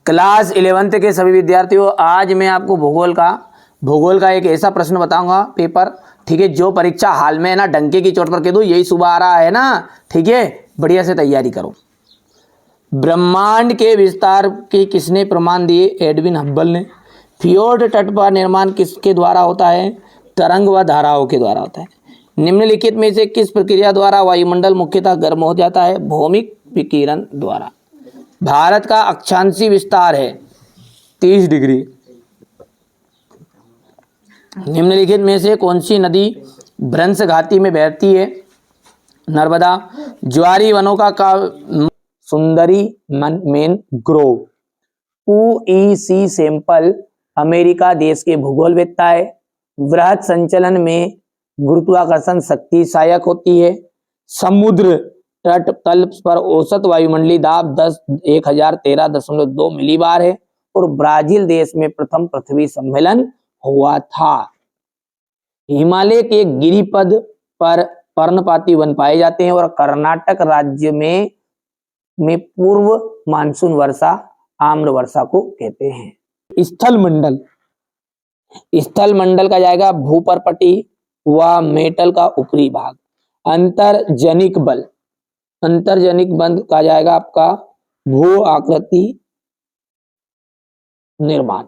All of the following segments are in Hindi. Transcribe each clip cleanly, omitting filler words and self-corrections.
क्लास 11th के सभी विद्यार्थियों, आज मैं आपको भूगोल का एक ऐसा प्रश्न बताऊंगा पेपर, ठीक है, जो परीक्षा हाल में ना डंके की चोट पर कह दूं यही सुबह आ रहा है ना, ठीक है, बढ़िया से तैयारी करो। ब्रह्मांड के विस्तार के किसने प्रमाण दिए? एडविन हब्बल ने। फियोर्ड तट पर निर्माण किसके द्वारा होता है? तरंग व धाराओं के द्वारा होता है। निम्नलिखित में से किस प्रक्रिया द्वारा वायुमंडल मुख्यतः गर्म हो जाता है? भौमिक विकिरण द्वारा। भारत का अक्षांशीय विस्तार है 30 डिग्री। निम्नलिखित में से कौन सी नदी भ्रंश घाटी में बहती है? नर्मदा। ज्वारी वनों का सुंदरी main Grove. UEC sample America देश के भूगोलवेत्ता है। वृहद संचलन में गुरुत्वाकर्षण शक्ति सहायक होती है। समुद्र तट तल पर औसत वायुमंडलीय दाब 1013.2 मिलीबार है। और ब्राजील देश में प्रथम पृथ्वी सम्मेलन हुआ था। हिमालय के गिरिपद पर पर्णपाती वन पाए जाते हैं। और कर्नाटक राज्य में पूर्व मानसून वर्षा आम्र वर्षा को कहते हैं। स्थल मंडल का जाएगा भूपर्पटी व मेटल का ऊपरी भाग। अंतर्जनिक बल का जाएगा आपका भू आकृति निर्माण।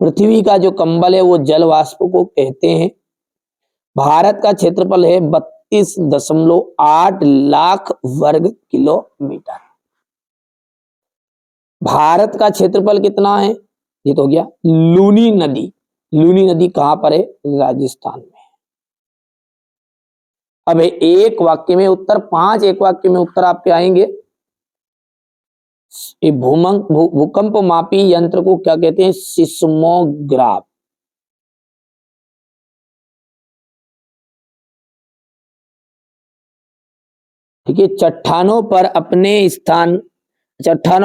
पृथ्वी का जो कंबल है वो जल वाष्प को कहते हैं। भारत का क्षेत्रफल है 32.8 लाख वर्ग किलोमीटर। भारत का क्षेत्रफल कितना है? ये तो हो गया। लूनी नदी कहां पर है? राजस्थान में। अब एक वाक्य में उत्तर, 5 एक वाक्य में उत्तर आपके आएंगे। भूकंप मापी यंत्र को क्या कहते हैं? सिस्मोग्राफ। ठीक है। चट्टानों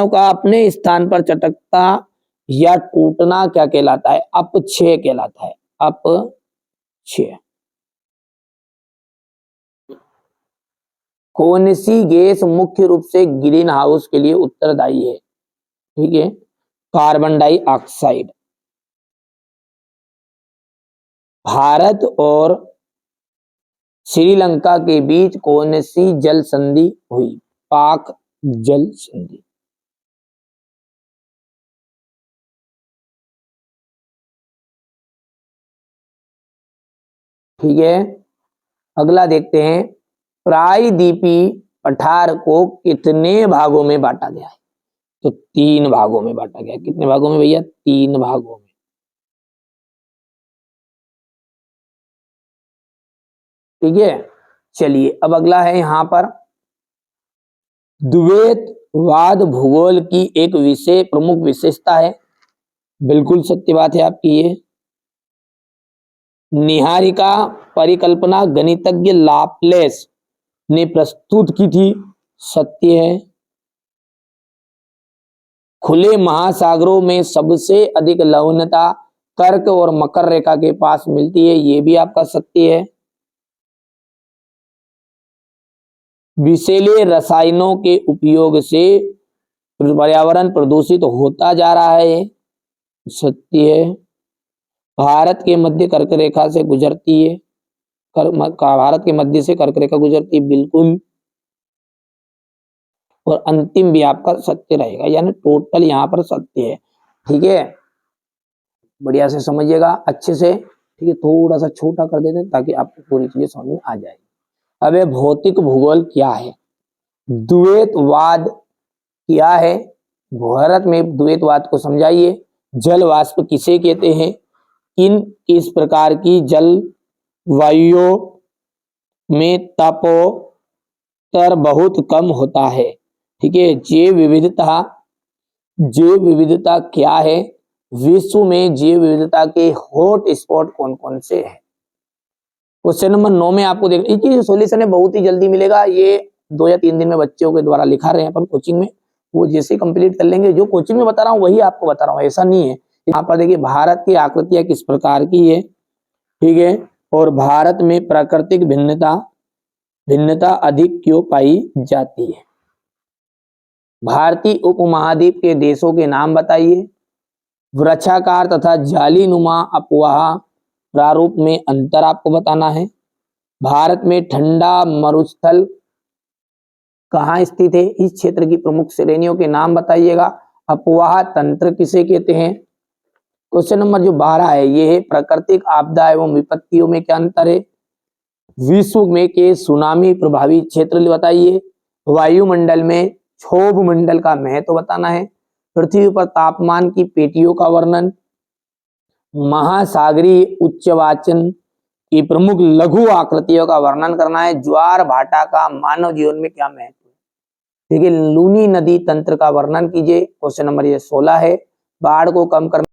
का अपने स्थान पर चटकता या टूटना क्या कहलाता है? अपक्षय कहलाता है। अपक्षय। कौन सी गैस मुख्य रूप से ग्रीन हाउस के लिए उत्तरदायी है? ठीक है, कार्बन डाइऑक्साइड। भारत और श्रीलंका के बीच कौन सी जल संधि हुई? पाक जल संधि। ठीक है, अगला देखते हैं। प्रायद्वीपी पठार को कितने भागों में बांटा गया है? तो 3 भागों में बांटा गया। कितने भागों में भैया? 3 भागों में। ठीक है, चलिए अब अगला है यहां पर द्वैतवाद भूगोल की एक प्रमुख विशेषता है। बिल्कुल सत्य बात है आपकी ये। निहारिका परिकल्पना गणितज्ञ लाप्लेस ने प्रस्तुत की थी। सत्य है। खुले महासागरों में सबसे अधिक लवणता कर्क और मकर रेखा के पास मिलती है। ये भी आपका सत्य है। विषैले रसायनों के उपयोग से पर्यावरण प्रदूषित होता जा रहा है। सत्य है। भारत के मध्य कर्क रेखा से गुजरती है। भारत के मध्य से कर्क रेखा गुजरती है, बिल्कुल। और अंतिम भी आपका सत्य रहेगा, यानी टोटल यहाँ पर सत्य है। ठीक है, बढ़िया से समझिएगा अच्छे से। ठीक है, थोड़ा सा छोटा कर देते हैं ताकि आपको पूरी चीजें समझ में आ जाए। अब ये भौतिक भूगोल क्या है? द्वैतवाद क्या है? भारत में द्वैतवाद को समझाइए। जल वाष्प किसे कहते हैं? किस प्रकार की जलवायु में तापोत्तर बहुत कम होता है? ठीक है। जैव विविधता क्या है? विश्व में जैव विविधता के हॉट स्पॉट कौन कौन से हैं? क्वेश्चन नंबर 9 में आपको देखना, इसकी सॉल्यूशन है बहुत ही जल्दी मिलेगा। ये 2 या 3 दिन में बच्चों के द्वारा लिखा रहे हैं अपन कोचिंग में, वो जैसे कंप्लीट कर लेंगे। जो कोचिंग में बता रहा हूँ वही आपको बता रहा हूँ, ऐसा नहीं है। यहाँ पर देखिए भारत की आकृतियां किस प्रकार की है। ठीक है, और भारत में प्राकृतिक भिन्नता अधिक क्यों पाई जाती है? भारतीय उपमहाद्वीप के देशों के नाम बताइए। वृक्षाकार तथा जालीनुमा अफवाह प्रारूप में अंतर आपको बताना है। भारत में ठंडा मरुस्थल कहाँ स्थित है, इस क्षेत्र की प्रमुख श्रेणियों के नाम बताइएगा। अफवाह तंत्र किसे कहते हैं। क्वेश्चन नंबर जो 12 है ये है प्राकृतिक आपदा एवं विपत्तियों में क्या अंतर है। विश्व में के सुनामी प्रभावित क्षेत्र बताइए। वायुमंडल में क्षोभ मंडल का महत्व बताना है। पृथ्वी पर तापमान की पेटियों का वर्णन। महासागरीय उच्चवाचन की प्रमुख लघु आकृतियों का वर्णन करना है। ज्वार भाटा का मानव जीवन में क्या महत्व है। ठीक है, लूनी नदी तंत्र का वर्णन कीजिए। क्वेश्चन नंबर ये 16 है। बाढ़ को कम करना